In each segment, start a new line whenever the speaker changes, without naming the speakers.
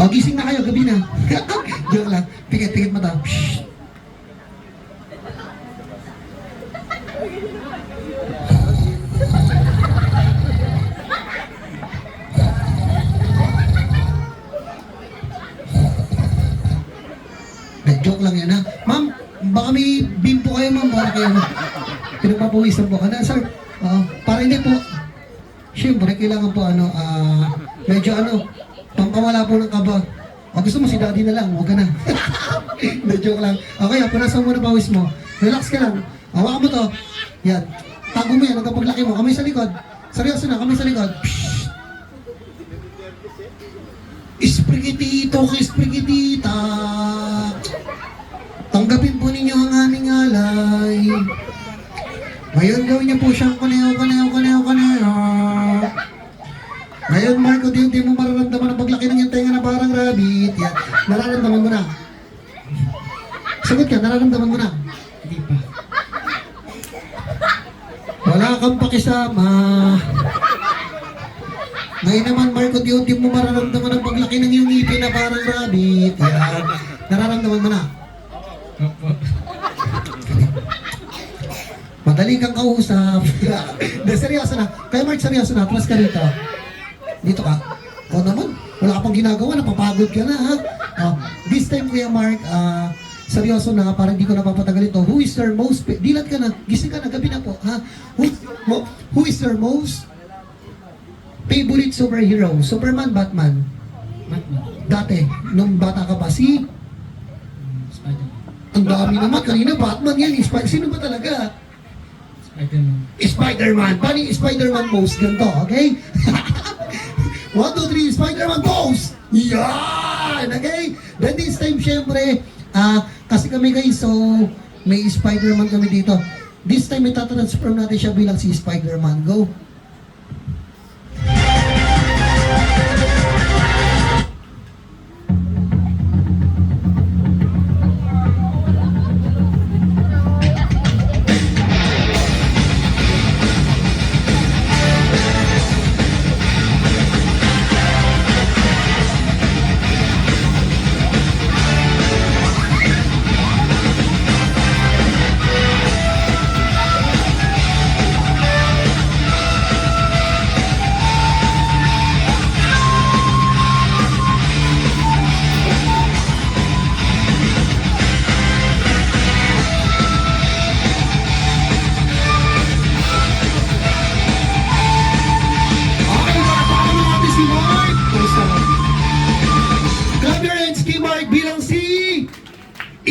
O, gising na kayo, gabi na. Joke lang. Pikit-pikit mata. Shhh. Joke lang yan ha. Ma'am, baka may bimpo kayo ma'am. Baka kayo pinagpapawisan po ka na. Sir, para hindi po. Siyempre, kailangan po medyo pampawala po ng kaba. O gusto mo si daddy na lang, huwag ka na. Joke lang. Okay, punasan mo na pawis mo. Relax ka lang. Hawakan mo to. Yan. Tago mo yan, hanggang paglaki mo. Kamay sa likod. Seryoso na, kamay sa likod. Ispagitito kay Ispagitita. Tanggapin po ninyo ang aming alay. Ngayon gawin niyo po siyang kaneo. Ngayon Marco, di mo mararamdaman ang paglaki ng yung tenga na parang rabbit. Yan. Nararamdaman mo na. Sagot ka, nararamdaman mo na. Hindi pa. Wala kang pakisama. Ngayon naman Marco, di mo mararamdaman ang paglaki ng yung ngipin na parang rabbit. Yan. Nararamdaman mo na. Madaling kang kausap. Seryoso na. Kaya Mark, seryoso na. Plus ka rito. Dito ka. O naman, wala ka pang ginagawa. Napapagod ka na ha. This time Kuya Mark, seryoso na. Para hindi ko napapatagal ito. Who is your most... Dilat ka na. Gising ka na. Gabi na po. Ha? Who is your most favorite superhero? Superman, Batman? Dati, nung bata ka pa, si... Ang dami naman. Kanina, Batman yan. Sino ba talaga? Spider-Man. Paano yung Spider-Man pose? Ganito, okay? 1, 2, 3, Spider-Man pose! Yan! Okay? Then this time, syempre, kasi kami guys, so may Spider-Man kami dito. This time, itatransform natin siya bilang si Spider-Man. Go!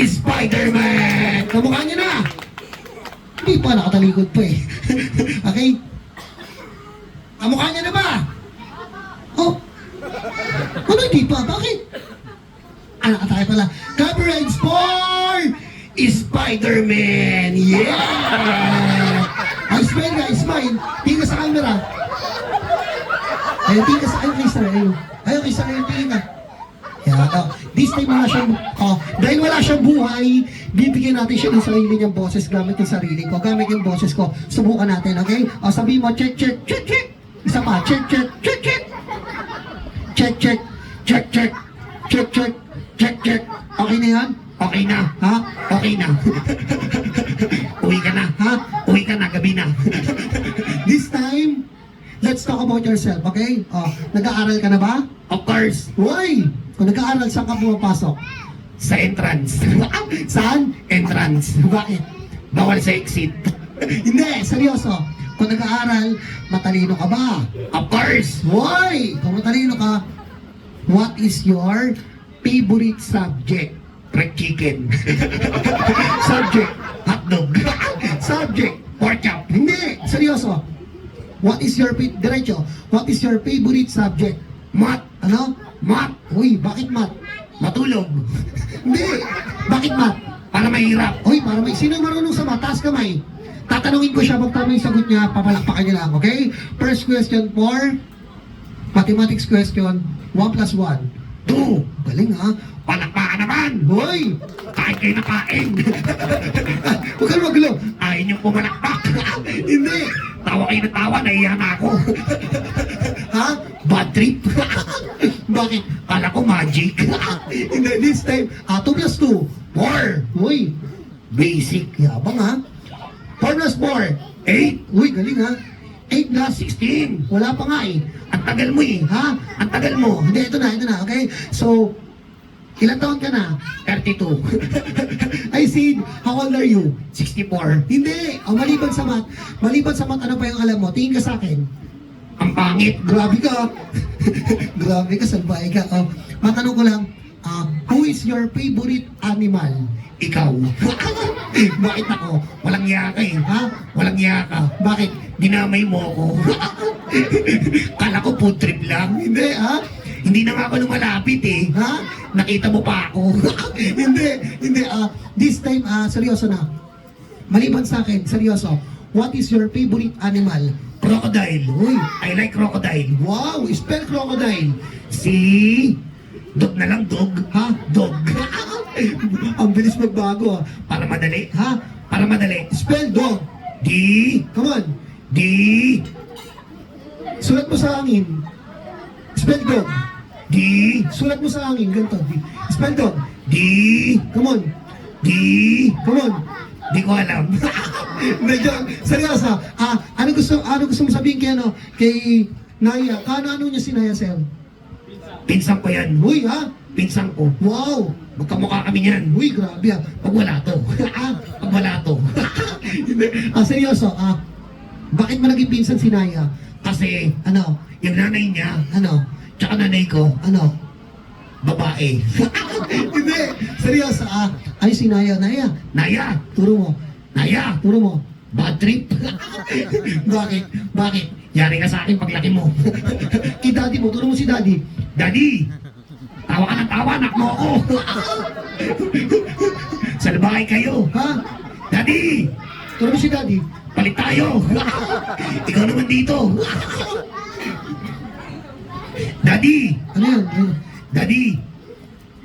Spider-Man! Kamukha niya na! Hindi pa, nakatalikod pa eh. Okay? Kamukha niya na ba? Oh! Ano hindi pa? Bakit? Nakatake pala. Coverage for Spider-Man! Yeah! Smile ka, smile. Tingin ka sa camera. Ayun, tingin ka sa camera. Ayun, kay Sarah, tingin ka. Yeah, this time wala siyang, dahil wala siyang buhay, bibigyan natin siya ng sarili niyang boses gamit yung sarili ko, gamit yung boses ko. Subukan natin, okay? Sabihin mo, check. Isa pa, check. Check. Okay na yan? Okay na, ha? Okay na. Uwi ka na, ha? Uwi ka na, gabi na. This time, let's talk about yourself, okay? Nag-aaral ka na ba? Of course. Why? Kung nag-aaral, saan ka pumapasok? Sa entrance. Saan? Entrance. Bakit? Bawal sa exit. Hindi, seryoso. Kung nag-aaral, matalino ka ba? Of course. Why? Kung matalino ka, what is your favorite subject? Fried chicken. Subject, hotdog. Subject, pork chop. Hindi, seryoso. What is your favorite subject? Math. Ano? Math. Uy, bakit math? Matulog. Hindi. Bakit math? Para mahirap. Uy, para may... Sino marunong sa math? Taas kamay. Tatanungin ko siya, pag tama yung sagot niya, papalakpakan niya lang, okay? First question for mathematics question, 1 plus 1. 2. Galing ha? Palakpakan naman. Hoy! Kain kayo na kain. Huwag ka magulo. Ayaw niyong pumalakpak. Hindi. Tawa kayo na tawa, nahiya na ako. Ha? Bad trip? Bakit? Kala ko magic. Hindi, this time, 2 plus 2, 4. Uy, basic. Yabang ha? 4 plus 4, 8. Uy, galing ha? 8 plus 16. Wala pa nga eh. Ang tagal mo eh, ha? Ang tagal mo. Hindi, ito na, okay? So, ilang taon ka na? 32. I said, how old are you? 64. Hindi, maliban sa math, ano pa yung alam mo? Tingin ka sa akin. Ang pangit. Grabe ka. Grabe ka, salbahe ka. Matanong ko lang, who is your favorite animal? Ikaw. Bakit ako? Walang yaka eh, ha? Walang yaka. Bakit? Dinamay mo ako. Kala ko food trip lang. Hindi, ha? Hindi na nga ako lumalapit eh, ha? Nakita mo pa ako. hindi. This time, seryoso na. Maliban sa akin, seryoso. What is your favorite animal? Crocodile. Uy, I like crocodile. Wow, spell crocodile. Dog na lang, dog. Ha? Dog. Ang bilis magbago, ha? Para madali, ha? Para madali. Spell dog. D. Come on. D. Sulat mo sa hangin. Spell dog. D. Sulat mo sa hangin. Ganito. D. Spell dog. D. Come on. D. Come on. Di ko alam. Medyo, seryoso. Ano gusto mo sabihin kay Naya? Ano niya si Naya, sir? Pinsang ko yan. Uy, ha? Pinsang ko. Wow. Magkamukha kami yan. Uy, grabe ha. Pag wala to. Pag wala to. Seryoso. Bakit mo naging pinsan si Naya? Kasi, yung nanay niya, tsaka nanay ko, babae. Hindi. Seryoso, ay si Naya. Naya, turo mo. Naya, turo mo. Bad trip. Bakit? Yari ka sa akin paglaki mo. Kay daddy mo, turo mo si daddy. Daddy, tawa ka ng tawa, anak mo ako. Salbahay kayo. Ha? Daddy, turo mo si daddy. Palit tayo. Ikaw naman dito. Daddy. Ano yun? Daddy.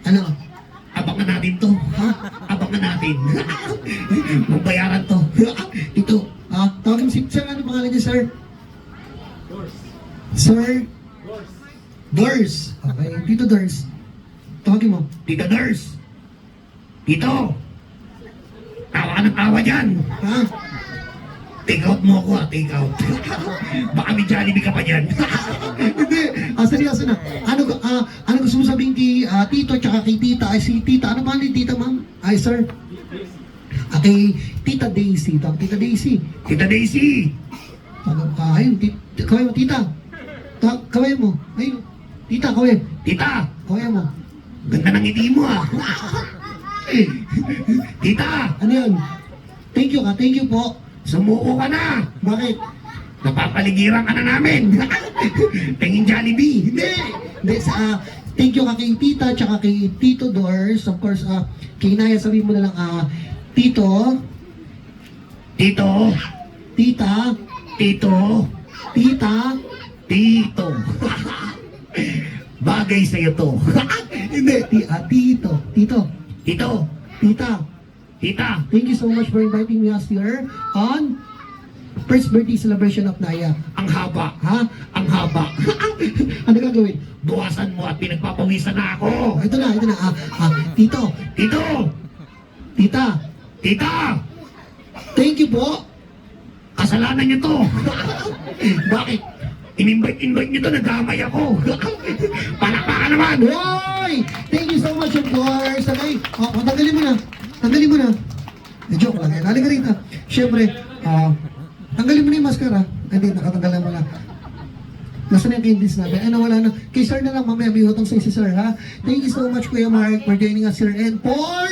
Ano? Abangan natin to. Ha? Abangan natin. Magbayaran to. Ito. Tawagin mo si sir. Ano pangalan niya, sir? Dors. Sir? Dors. Okay. Tito Dors. Tawagin mo. Tito Dors. Tito. Tawa ka ng tawa dyan. Ha? Take out mo ako, take out. Baka may Jollibee ka pa dyan. Hindi. Seryoso na. Ano gusto mo sabihin kay Tito tsaka kay Tita? Ay, si Tita. Ano ba ni Tita, ma'am? Ay, sir. Kay Tita Daisy. Tita Daisy. Tita Daisy. Ayun. Kaway mo, Tita. Kaway mo. Ayun. Tita, kaway. Tita. Kaway mo. Ganda ng ngiti mo, Tita. Ano yun? Thank you ka. Thank you po. Sumuko ka na. Bakit? Napapaligiran ka na namin. Tingin Jollibee. Hindi. Thank you ka kay Tita tsaka kay Tito Dors. Of course, kay Naya sabihin mo na lang, Tito. Tito. Tita. Tito. Tita. Tito. Bagay sa'yo to. Hindi. Tito. Tito. Tito. Tita. Tita, thank you so much for inviting us here on first birthday celebration of Naya. Ang haba, ha? Ang haba. Ano gagawin? Buwasan mo at pinagpapawisan na ako. Ito na. Tito. Tito. Tita. Tita. Thank you po. Kasalanan niyo to. Bakit? In-invite niyo to, nagkamay ako. Palakpakan naman. Hoy! Thank you so much, of course. Okay? Tanggalin mo na. Tanggalin mo na. Joke lang yan. Halika rito. Siyempre, tanggalin mo na yung maskara. Hindi, nakatanggalan mo na. Nasaan yung candies natin? Ay, nawala na. Kay sir na lang, mamaya may utang sa si sir, ha? Thank you so much, Kuya Mark, for joining us here. And for